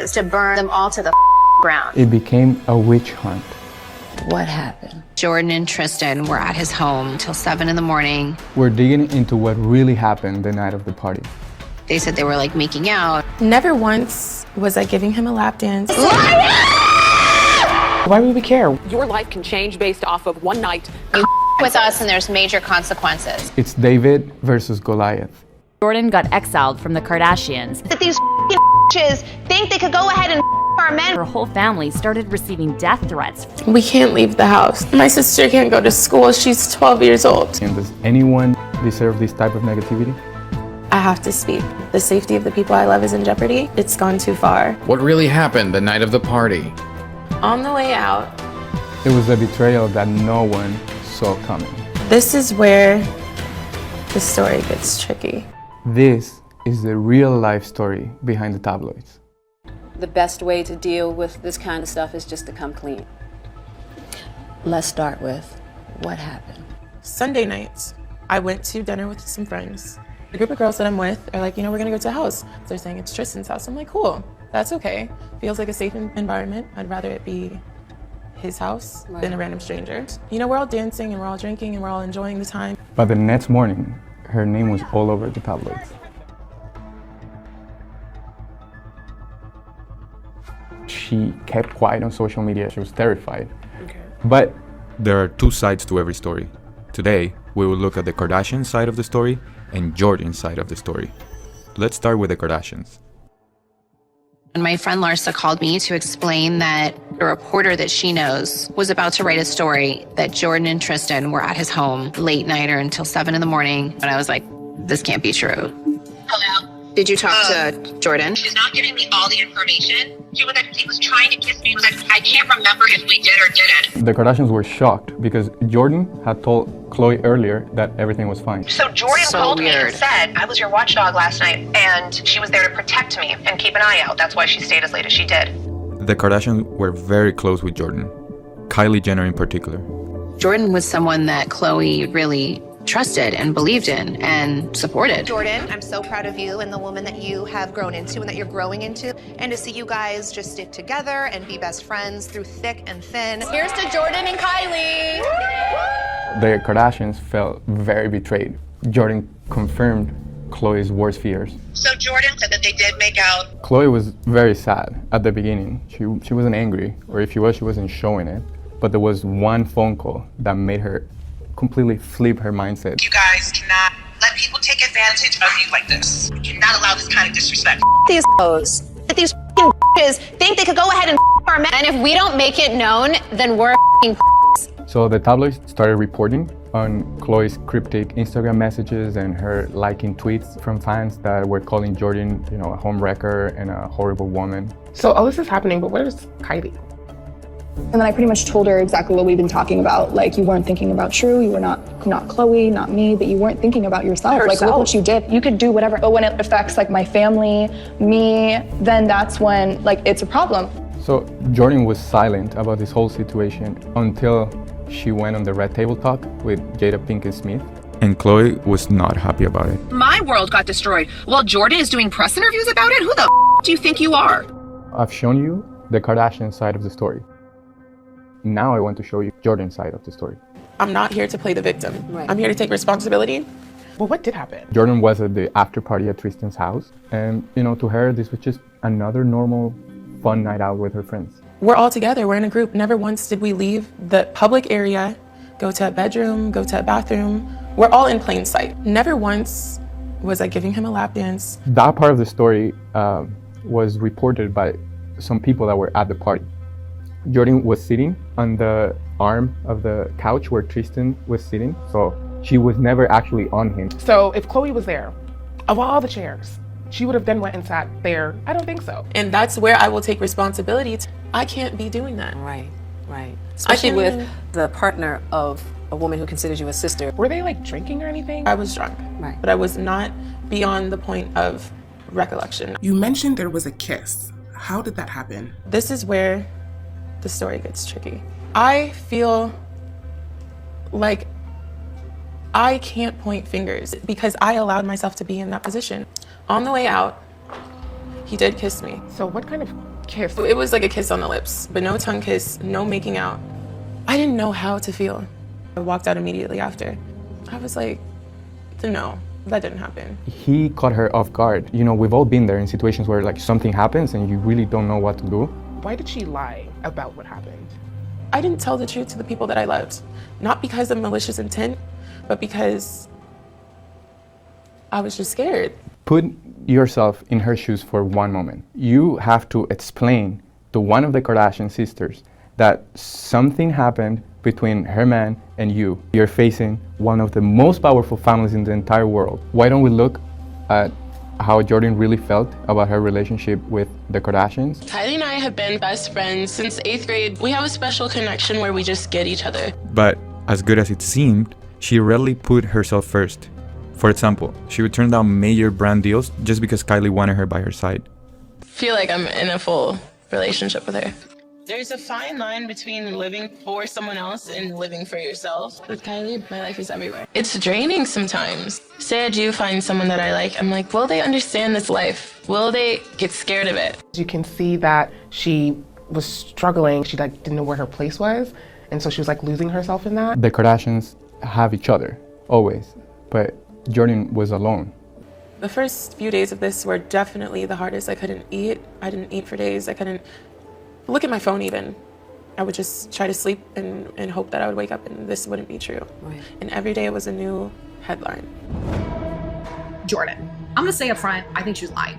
is to burn them all to the ground. It became a witch hunt. What happened? Jordan and Tristan were at his home till 7 in the morning. We're digging into what really happened the night of the party. They said they were like making out. Never once was I giving him a lap dance. Why would we care? Your life can change based off of one night. You with us and there's major consequences. It's David versus Goliath. Jordan got exiled from the Kardashians. That these bitches think they could go ahead and our men. Her whole family started receiving death threats. We can't leave the house. My sister can't go to school. She's 12 years old. And does anyone deserve this type of negativity? I have to speak. The safety of the people I love is in jeopardy. It's gone too far. What really happened the night of the party? On the way out, It was a betrayal that no one saw coming. this is where the story gets tricky. This is the real life story behind the tabloids. The best way to deal with this kind of stuff is just to come clean. Let's start with what happened. Sunday nights, I went to dinner with some friends. The group of girls that I'm with are like, we're gonna go to a house. So they're saying it's Tristan's house. I'm like, cool, that's okay. Feels like a safe environment. I'd rather it be his house than a random stranger. We're all dancing and we're all drinking and we're all enjoying the time. But the next morning, her name was all over the tabloids. She kept quiet on social media. She was terrified. Okay. But there are two sides to every story. Today, we will look at the Kardashian side of the story and Jordan's side of the story. Let's start with the Kardashians. And my friend Larsa called me to explain that a reporter that she knows was about to write a story that Jordan and Tristan were at his home late night or until 7 in the morning. And I was like, this can't be true. Hello? Did you talk to Jordan? She's not giving me all the information. She was trying to kiss me. I can't remember if we did or didn't. the Kardashians were shocked because Jordan had told Khloe earlier that everything was fine. So Jordan called me and said, I was your watchdog last night, and she was there to protect me and keep an eye out. That's why she stayed as late as she did. The Kardashians were very close with Jordan, Kylie Jenner in particular. Jordan was someone that Khloe really trusted and believed in and supported. Jordan, I'm so proud of you and the woman that you have grown into and that you're growing into. And to see you guys just stick together and be best friends through thick and thin. Here's to Jordan and Kylie. The Kardashians felt very betrayed. Jordan confirmed Khloe's worst fears. So Jordan said that they did make out. Khloe was very sad at the beginning. She wasn't angry, or if she was, she wasn't showing it. But there was one phone call that made her completely flip her mindset. You guys cannot let people take advantage of you like this. You cannot allow this kind of disrespect. These hoes. That these bitches think they could go ahead and our men. And if we don't make it known, then we're So the tabloids started reporting on Khloe's cryptic Instagram messages and her liking tweets from fans that were calling Jordan, a homewrecker and a horrible woman. So all this is happening, but where's Kylie? And then I pretty much told her exactly what we've been talking about. Like, you weren't thinking about True, you were not Khloe, not me, that you weren't thinking about yourself. Like, look what you did. You could do whatever. But when it affects like my family, me, then that's when it's a problem. So Jordan was silent about this whole situation until she went on the Red Table Talk with Jada Pinkett Smith. And Khloe was not happy about it. My world got destroyed while Jordan is doing press interviews about it? Who the do you think you are? I've shown you the Kardashian side of the story. Now I want to show you Jordan's side of the story. I'm not here to play the victim. Right. I'm here to take responsibility. Well, what did happen? Jordan was at the after party at Tristan's house. And, to her, this was just another normal, fun night out with her friends. We're all together, we're in a group. Never once did we leave the public area, go to a bedroom, go to a bathroom. We're all in plain sight. Never once was I giving him a lap dance. That part of the story was reported by some people that were at the party. Jordan was sitting on the arm of the couch where Tristan was sitting, so she was never actually on him. So if Khloe was there, of all the chairs, she would have then went and sat there. I don't think so. And that's where I will take responsibility. I can't be doing that. Right. Especially with the partner of a woman who considers you a sister. Were they drinking or anything? I was drunk, Right. but I was not beyond the point of recollection. You mentioned there was a kiss. How did that happen? This is where the story gets tricky. I feel like I can't point fingers because I allowed myself to be in that position. On the way out, He did kiss me. So what kind of kiss? It was like a kiss on the lips, but no tongue kiss, no making out. I didn't know how to feel. I walked out immediately after. I was like, no, that didn't happen. He caught her off guard. You know, we've all been there in situations where like something happens and you really don't know what to do. Why did she lie about what happened? I didn't tell the truth to the people that I loved. Not because of malicious intent, but because I was just scared. Put yourself in her shoes for one moment. You have to explain to one of the Kardashian sisters that something happened between her man and you. You're facing one of the most powerful families in the entire world. Why don't we look at how Jordan really felt about her relationship with the Kardashians? Kylie and I have been best friends since 8th grade. We have a special connection where we just get each other. But as good as it seemed, she rarely put herself first. For example, she would turn down major brand deals just because Kylie wanted her by her side. I feel like I'm in a full relationship with her. There's a fine line between living for someone else and living for yourself. With Kylie, my life is everywhere. It's draining sometimes. Say I do find someone that I like, I'm like, will they understand this life? Will they get scared of it? You can see that she was struggling. She like didn't know where her place was. And so she was like losing herself in that. The Kardashians have each other, always. But Jordan was alone. The first few days of this were definitely the hardest. I couldn't eat. I didn't eat for days. I couldn't look at my phone even. I would just try to sleep and hope that I would wake up and this wouldn't be true. Right. And every day it was a new headline. Jordan, I'm gonna say up front, I think she was lying.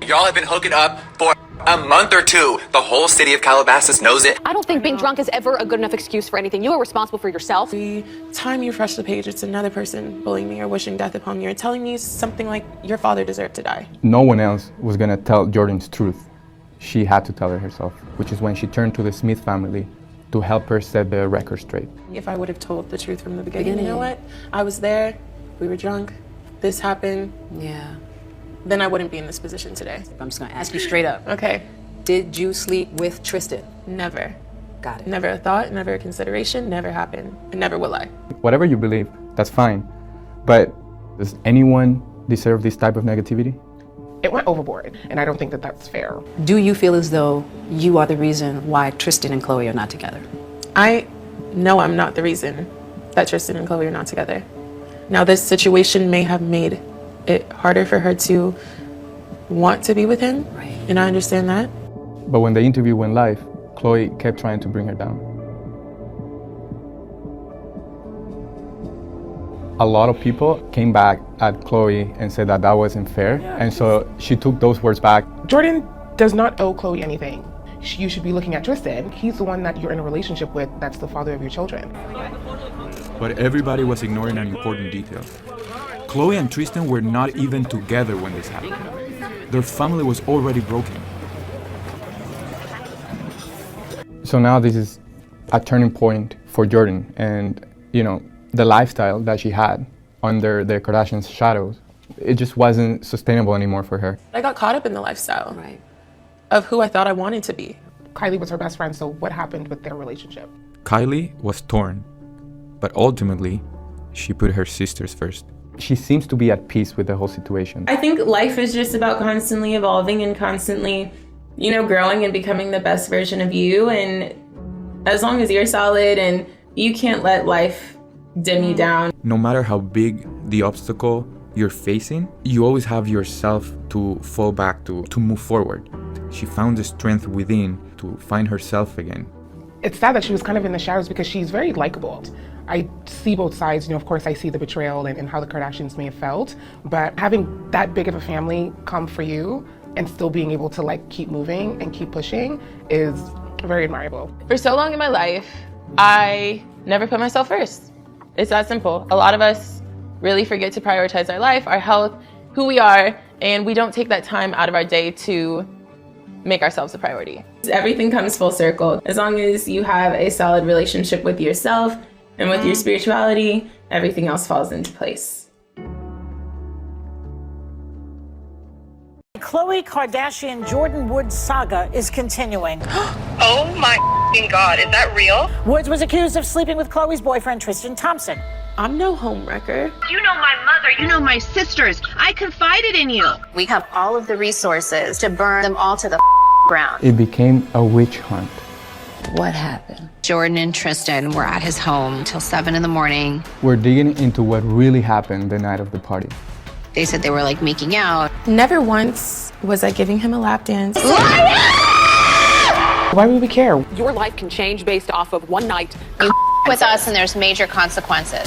Y'all have been hooking up for a month or two. The whole city of Calabasas knows it. I don't think being drunk is ever a good enough excuse for anything. You are responsible for yourself. Every time you refresh the page, it's another person bullying me or wishing death upon me or telling me something like, your father deserved to die. No one else was gonna tell Jordan's truth. She had to tell her herself, which is when she turned to the Smith family to help her set the record straight. If I would have told the truth from the beginning, you know what? I was there, we were drunk, this happened. Yeah. Then I wouldn't be in this position today. I'm just gonna ask you straight up. Okay. Did you sleep with Tristan? Never. Got it. Never a thought, never a consideration, never happened, and never will I. Whatever you believe, that's fine. But does anyone deserve this type of negativity? It went overboard, and I don't think that that's fair. Do you feel as though you are the reason why Tristan and Khloe are not together? I know I'm not the reason that Tristan and Khloe are not together. Now, this situation may have made it harder for her to want to be with him, right. And I understand that. But when the interview went live, Khloe kept trying to bring her down. A lot of people came back at Khloe and said that that wasn't fair, and so she took those words back. Jordan does not owe Khloe anything. You should be looking at Tristan. He's the one that you're in a relationship with, that's the father of your children. But everybody was ignoring an important detail. Khloe and Tristan were not even together when this happened. Their family was already broken. So now this is a turning point for Jordan, and you know, the lifestyle that she had under the Kardashians' shadows, it just wasn't sustainable anymore for her. I got caught up in the lifestyle, right, of who I thought I wanted to be. Kylie was her best friend, so what happened with their relationship? Kylie was torn, but ultimately, she put her sisters first. She seems to be at peace with the whole situation. I think life is just about constantly evolving and constantly, growing and becoming the best version of you. And as long as you're solid and you can't let life dim you down. No matter how big the obstacle you're facing, you always have yourself to fall back to move forward. She found the strength within to find herself again. It's sad that she was kind of in the shadows because she's very likable. I see both sides, of course I see the betrayal and how the Kardashians may have felt, but having that big of a family come for you and still being able to keep moving and keep pushing is very admirable. For so long in my life, I never put myself first. It's that simple. A lot of us really forget to prioritize our life, our health, who we are, and we don't take that time out of our day to make ourselves a priority. Everything comes full circle. As long as you have a solid relationship with yourself and with your spirituality, everything else falls into place. Khloe Kardashian Jordan Woods saga is continuing. Oh my God, is that real? Woods was accused of sleeping with Khloe's boyfriend Tristan Thompson. I'm no homewrecker. You know my mother, you know my sisters. I confided in you. We have all of the resources to burn them all to the ground. It became a witch hunt. What happened? Jordan and Tristan were at his home till 7 in the morning. We're digging into what really happened the night of the party. They said they were like making out. Never once was I giving him a lap dance. Why would we care? Your life can change based off of one night. You with us and there's major consequences.